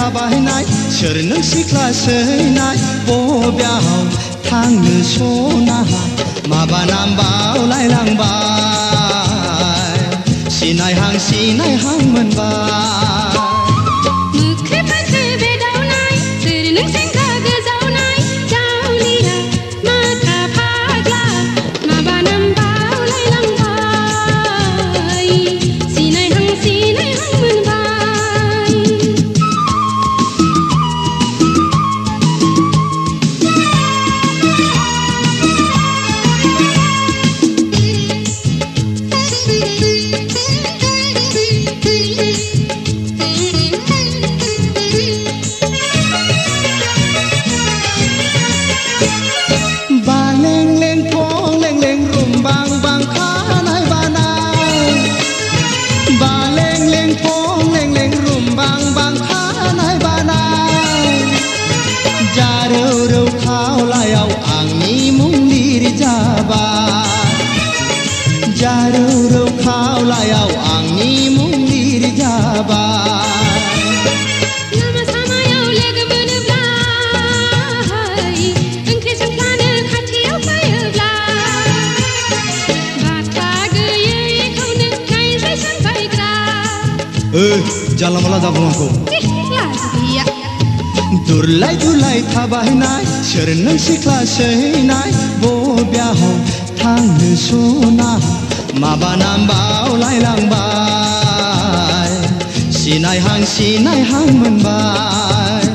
थाबायनाय सोर नों सिख्ला सैनाय बबेयाव थांनो सना माबा नाम बावलायलांबाय सिनायहां मोनबाय जारौ खावलायाव आंनि मुं लिरजाबाय लामा सामायाव लोगो मोनोब्ला ओंख्रि संफ्लानो खाथियाव फैयोब्ला बाथा गैयैखौनो नायसै सानबायग्रा जानला मानला दाबुंखौ दुरलाय थाबायनाय सोर नों सिख्ला सैनाय बबेयाव थांनो सना माबा नाम बावलायलांबाय सिनायहां मोनबाय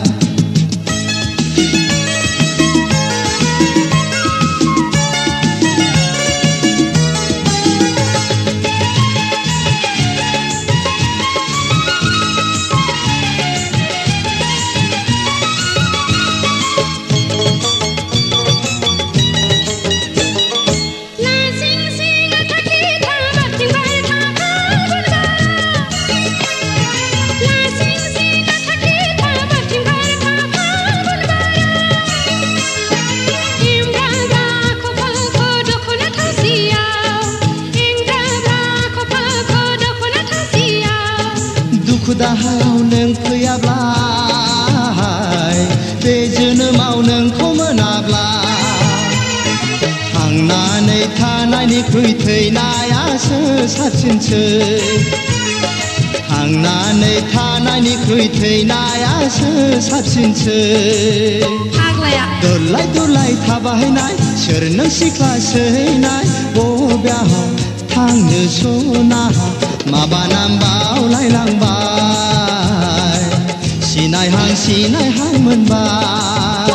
दुखु दाहायाव नों फैयाब्ला बे जोनोमाव नोंखौ मोनाब्ला थांनानै थानायनिख्रुइ थैनायासो साबसिनसै थांनानै थानायनिख्रुइ थैनायासो साबसिनसै दुरलाय थाबायनाय सोर नों सिख्ला सैनाय बबेयाव थांनो सना माबा नाम बावलायलांबाय सिनायहां मोनबाय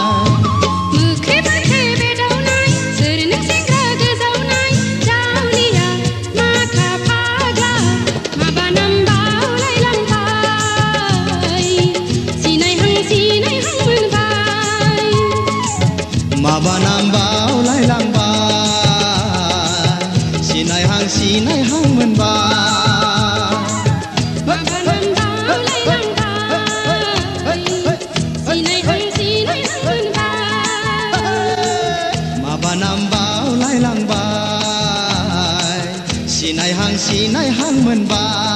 माबा नाम बावलायलांबाय सिनायहां मोनबाय माबा नाम बावलायलांबाय सिनायहां मोनबाय